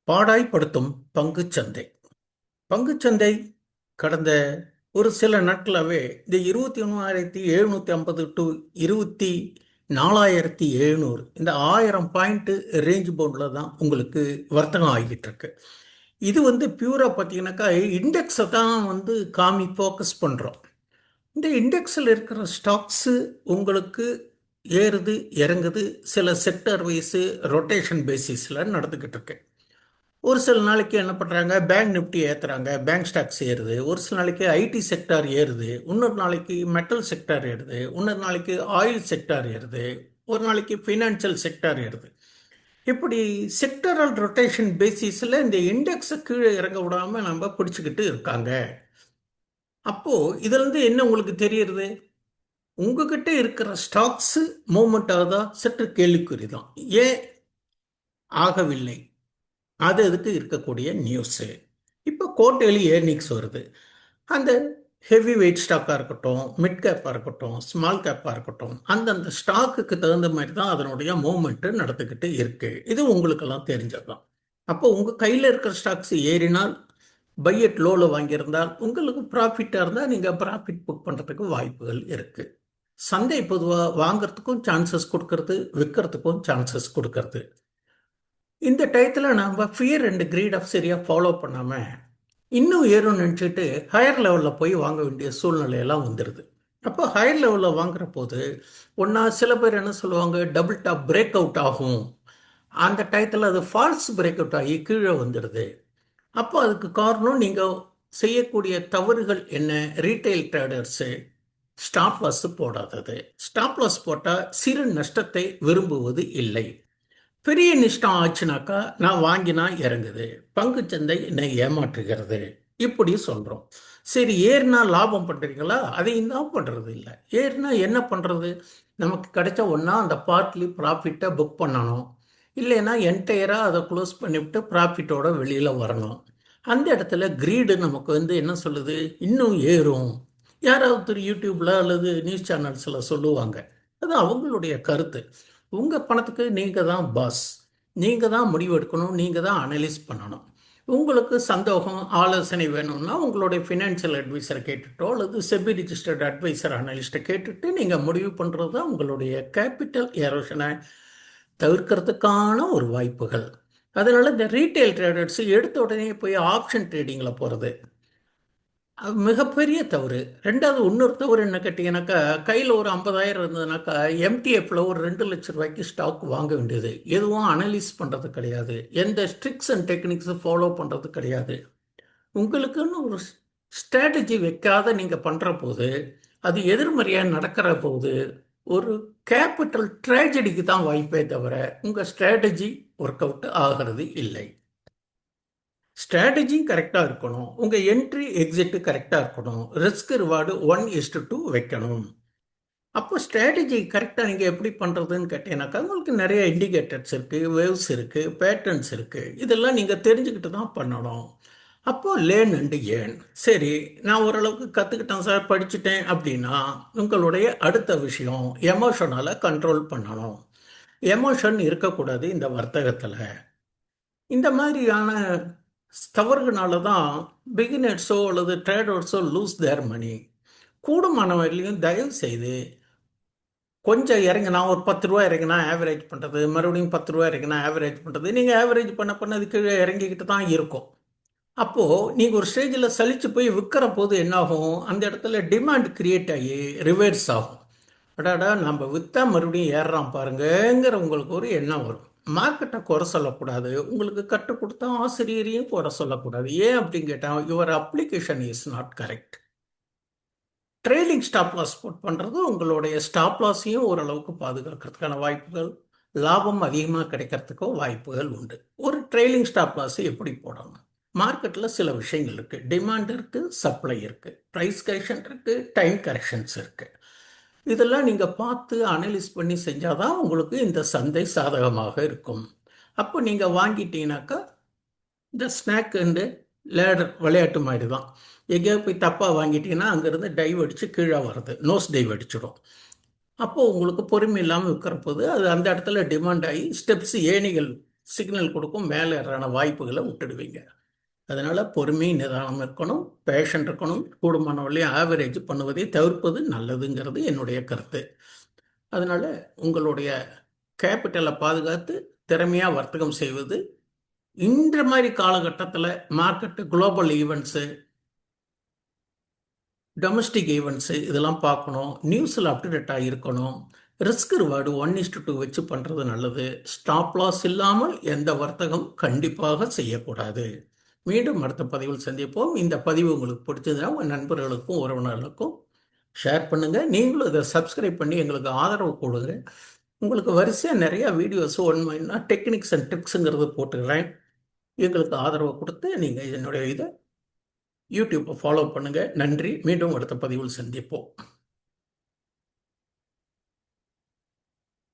பாடாய்படுத்தும் பங்குச்சந்தை. பங்குச்சந்தை கடந்த ஒரு சில நாட்களாகவே இந்த 23,750 டு 24,700 இந்த 1000 பாயிண்ட் ரேஞ்ச் பவுண்டில் தான் உங்களுக்கு வர்த்தகம் ஆகிட்டு இருக்கு. இது பியூரா பார்த்தீங்கன்னாக்கா இண்டெக்ஸை தான் காமி ஃபோக்கஸ் பண்ணுறோம். இந்த இண்டெக்ஸில் இருக்கிற ஸ்டாக்ஸு உங்களுக்கு ஏறுது இறங்குது, சில செக்டர் வைஸு ரொட்டேஷன் பேசிஸில் நடந்துக்கிட்டு இருக்கு. ஒரு சில நாளைக்கு என்ன பண்ணுறாங்க, பேங்க் நிஃப்டி ஏற்றுறாங்க, பேங்க் ஸ்டாக்ஸ் ஏறுது. ஒரு சில நாளைக்கு ஐடி செக்டார் ஏறுது, இன்னொரு நாளைக்கு மெட்டல் செக்டார் ஏறுது, இன்னொரு நாளைக்கு ஆயில் செக்டார் ஏறுது, ஒரு நாளைக்கு ஃபினான்ஷியல் செக்டார் ஏறுது. இப்படி செக்டரல் ரொட்டேஷன் பேசிஸில் இந்த இண்டெக்ஸை கீழே இறங்க விடாமல் நம்ம பிடிச்சிக்கிட்டு இருக்காங்க. அப்போது இதுலேருந்து என்ன உங்களுக்கு தெரியுது? உங்ககிட்ட இருக்கிற ஸ்டாக்ஸு மூவ்மெண்ட் ஆகுதா? சற்று கேள்விக்குறி தான். ஏன் ஆகவில்லை? அதுக்கு இருக்கக்கூடிய நியூஸு. இப்போ குவார்ட்டர்லி ஏர்னிங்ஸ் வருது. அந்த ஹெவி வெயிட் ஸ்டாக்காக இருக்கட்டும், மிட் கேப்பாக இருக்கட்டும், ஸ்மால் கேப்பாக இருக்கட்டும், அந்தந்த ஸ்டாக்குக்கு தகுந்த மாதிரி தான் அதனுடைய மூவ்மெண்ட்டு நடந்துக்கிட்டு இருக்குது. இது உங்களுக்கெல்லாம் தெரிஞ்சதான். அப்போ உங்கள் கையில் இருக்கிற ஸ்டாக்ஸ் ஏறினால், பையட் லோவில் வாங்கியிருந்தால், உங்களுக்கு ப்ராஃபிட்டாக இருந்தால் நீங்கள் ப்ராஃபிட் புக் பண்ணுறதுக்கு வாய்ப்புகள் இருக்குது. சந்தை பொதுவாக வாங்கிறதுக்கும் சான்சஸ் கொடுக்கறது, விற்கிறதுக்கும் சான்சஸ் கொடுக்கறது. இந்த டயத்தில் நம்ம ஃபியர் அண்ட் கிரீட் ஆஃப் சரியாக ஃபாலோ பண்ணாமல் இன்னும் ஏறும்னு நினச்சிட்டு ஹையர் லெவலில் போய் வாங்க வேண்டிய சூழ்நிலையெல்லாம் வந்துடுது. அப்போ ஹையர் லெவலில் வாங்குற போது ஒன்றா சில பேர் என்ன சொல்லுவாங்க, டபுள் டாப் பிரேக் அவுட் ஆகும். அந்த டயத்தில் அது ஃபால்ஸ் பிரேக் அவுட் ஆகி கீழே வந்துடுது. அப்போ அதுக்கு காரணம் நீங்கள் செய்யக்கூடிய தவறுகள் என்ன? ரீட்டைல் ட்ரேடர்ஸு ஸ்டாப் லாஸ் போடாதது. ஸ்டாப் லாஸ் போட்டால் சிறு நஷ்டத்தை விரும்புவது இல்லை. பெரிய நஷ்டம் ஆச்சுனாக்கா நான் வாங்கினா இறங்குது, பங்குச்சந்தை என்னை ஏமாற்றுகிறது, இப்படி சொல்கிறோம். சரி, ஏறினா லாபம் பண்ணுறீங்களா? அதையும் தான் பண்ணுறது இல்லை. ஏறினா என்ன பண்ணுறது? நமக்கு கிடைச்ச ஒன்றா அந்த பார்ட்லி ப்ராஃபிட்டை புக் பண்ணணும், இல்லைன்னா என்டையராக அதை க்ளோஸ் பண்ணிவிட்டு ப்ராஃபிட்டோட வெளியில் வரணும். அந்த இடத்துல கிரீடு நமக்கு என்ன சொல்லுது? இன்னும் ஏறும். யாராவது யூடியூப்பில் அல்லது நியூஸ் சேனல்ஸில் சொல்லுவாங்க. அது அவங்களுடைய கருத்து. உங்கள் பணத்துக்கு நீங்கள் தான் பாஸ். நீங்கள் தான் முடிவு எடுக்கணும், நீங்கள் தான் அனலைஸ் பண்ணணும். உங்களுக்கு சந்தோகம் ஆலோசனை வேணும்னா உங்களுடைய ஃபினான்ஷியல் அட்வைசரை கேட்டுட்டோ அல்லது செபி ரிஜிஸ்டர்ட் அட்வைசர் அனலிஸ்ட்டை கேட்டுட்டு நீங்கள் முடிவு பண்ணுறது தான் உங்களுடைய கேபிட்டல் எரோஷனை தவிர்க்கிறதுக்கான ஒரு வாய்ப்புகள். அதனால் இந்த ரீட்டைல் ட்ரேடர்ஸ் எடுத்த உடனே போய் ஆப்ஷன் ட்ரேடிங்கில் போகிறது அது மிகப்பெரிய தவறு. ரெண்டாவது இன்னொரு தவறு என்ன கேட்டிங்கனாக்கா, கையில் ஒரு 50,000 இருந்ததுனாக்கா எம்டிஎஃப்பில் ஒரு 2 லட்சம் ரூபாய்க்கு ஸ்டாக் வாங்க வேண்டியது. எதுவும் அனலைஸ் பண்ணுறது கிடையாது, எந்த ஸ்ட்ரிக்ஸ் அண்ட் டெக்னிக்ஸும் ஃபாலோ பண்ணுறது கிடையாது. உங்களுக்குன்னு ஒரு ஸ்ட்ராட்டஜி வைக்காத நீங்கள் பண்ணுற போது அது எதிர்மறையாக நடக்கிற போது ஒரு கேபிட்டல் ட்ராஜடிக்கு தான் வாய்ப்பே தவிர உங்கள் ஸ்ட்ராட்டஜி ஒர்க் அவுட் ஆகிறது இல்லை. ஸ்ட்ராட்டஜியும் கரெக்டாக இருக்கணும், உங்கள் என்ட்ரி எக்ஸிட்டு கரெக்டாக இருக்கணும், ரிஸ்க் ரிவார்டு 1:2 வைக்கணும். அப்போ ஸ்ட்ராட்டஜி கரெக்டாக நீங்கள் எப்படி பண்ணுறதுன்னு கேட்டீங்கன்னாக்கா, உங்களுக்கு நிறைய இண்டிகேட்டர்ஸ் இருக்குது, வேவ்ஸ் இருக்குது, பேட்டர்ன்ஸ் இருக்குது. இதெல்லாம் நீங்கள் தெரிஞ்சுக்கிட்டு தான் பண்ணணும். அப்போது லேர்ன் அண்டு ஏர்ன். சரி, நான் ஓரளவுக்கு கற்றுக்கிட்டேன் சார், படிச்சுட்டேன் அப்படின்னா உங்களுடைய அடுத்த விஷயம் எமோஷனால் கண்ட்ரோல் பண்ணணும். எமோஷன் இருக்கக்கூடாது இந்த வர்த்தகத்தில். இந்த மாதிரியான தவறுகளால தான் பிகினர்ஸோ அல்லது ட்ரேடர்ஸோ லூஸ் தேர் மணி. கூடுமான வரையிலையும் தயவு செய்து கொஞ்சம் இறங்கினா, ஒரு 10 ரூபா இறங்கினா ஆவரேஜ் பண்ணுறது, மறுபடியும் 10 ரூபா இறங்கினா ஆவரேஜ் பண்ணுறது. நீங்கள் ஆவரேஜ் பண்ண அது கீழே இறங்கிக்கிட்டு தான் இருக்கும். அப்போது நீங்கள் ஒரு ஸ்டேஜில் சலிச்சு போய் விற்கிற போது என்னாகும், அந்த இடத்துல டிமாண்ட் கிரியேட் ஆகி ரிவர்ஸ் ஆகும். அடாடா நம்ம விற்றா மறுபடியும் ஏறுறான் பாருங்கங்கிற உங்களுக்கு ஒரு எண்ணம் வரும். மார்க்கெட்டை குறை சொல்லக்கூடாது, உங்களுக்கு கற்றுக் கொடுத்தா ஆசிரியரையும் குறை சொல்லக்கூடாது. ஏன் அப்படின்னு கேட்டால், your application is not correct. Trailing stop loss போட் பண்ணுறது உங்களுடைய ஸ்டாப் லாஸையும் ஓரளவுக்கு பாதுகாக்கிறதுக்கான வாய்ப்புகள், லாபம் அதிகமாக கிடைக்கிறதுக்கும் வாய்ப்புகள் உண்டு. ஒரு ட்ரெயிலிங் ஸ்டாப் லாஸை எப்படி போடணும்? மார்க்கெட்டில் சில விஷயங்கள் இருக்குது. டிமாண்ட் இருக்குது, சப்ளை இருக்குது, ப்ரைஸ் கரெக்ஷன் இருக்குது, டைம் கரெக்ஷன்ஸ் இருக்குது. இதெல்லாம் நீங்கள் பார்த்து அனலைஸ் பண்ணி செஞ்சால் தான் உங்களுக்கு இந்த சந்தை சாதகமாக இருக்கும். அப்போ நீங்கள் வாங்கிட்டீங்கன்னாக்கா இந்த ஸ்நாக் அண்டு லேடர் விளையாட்டு மாதிரி தான். எங்கேயாவது போய் தப்பாக வாங்கிட்டீங்கன்னா அங்கேருந்து டைவ் அடித்து கீழே வர்றது, நோஸ் டைவ் அடிச்சிடும். அப்போது உங்களுக்கு பொறுமை இல்லாமல் விற்கிற போது அது அந்த இடத்துல டிமாண்ட் ஆகி ஸ்டெப்ஸ் ஏணிகள் சிக்னல் கொடுக்கும், மேலே ஏறான வாய்ப்புகளை விட்டுடுவீங்க. அதனால் பொறுமை, நிதானம் இருக்கணும், பேஷன் இருக்கணும். கூடுமான வரையும் ஆவரேஜ் பண்ணுவதை தவிர்ப்பது நல்லதுங்கிறது என்னுடைய கருத்து. அதனால் உங்களுடைய கேபிட்டலை பாதுகாத்து திறமையாக வர்த்தகம் செய்வது இந்த மாதிரி காலகட்டத்தில் market, global events, domestic events இதெல்லாம் பார்க்கணும். நியூஸில் அப்டேட்டாக இருக்கணும். ரிஸ்க் ரிவார்டு 1:2 வச்சு பண்ணுறது நல்லது. ஸ்டாப் லாஸ் இல்லாமல் எந்த வர்த்தகம் கண்டிப்பாக செய்யக்கூடாது. மீண்டும் அடுத்த பதிவில் சந்திப்போம். இந்த பதிவு உங்களுக்கு பிடிச்சதுன்னா உங்கள் நண்பர்களுக்கும் உறவினர்களுக்கும் ஷேர் பண்ணுங்கள். நீங்களும் இதை சப்ஸ்கிரைப் பண்ணி எங்களுக்கு ஆதரவு கொடுங்க. உங்களுக்கு வரிசையாக நிறையா வீடியோஸ் ஒன்றுனா டெக்னிக்ஸ் அண்ட் ட்ரிக்ஸுங்கிறது போட்டுக்கிறேன். எங்களுக்கு ஆதரவு கொடுத்து நீங்கள் என்னுடைய இதை யூடியூப்பை ஃபாலோ பண்ணுங்கள். நன்றி. மீண்டும் அடுத்த பதிவில் சந்திப்போம்.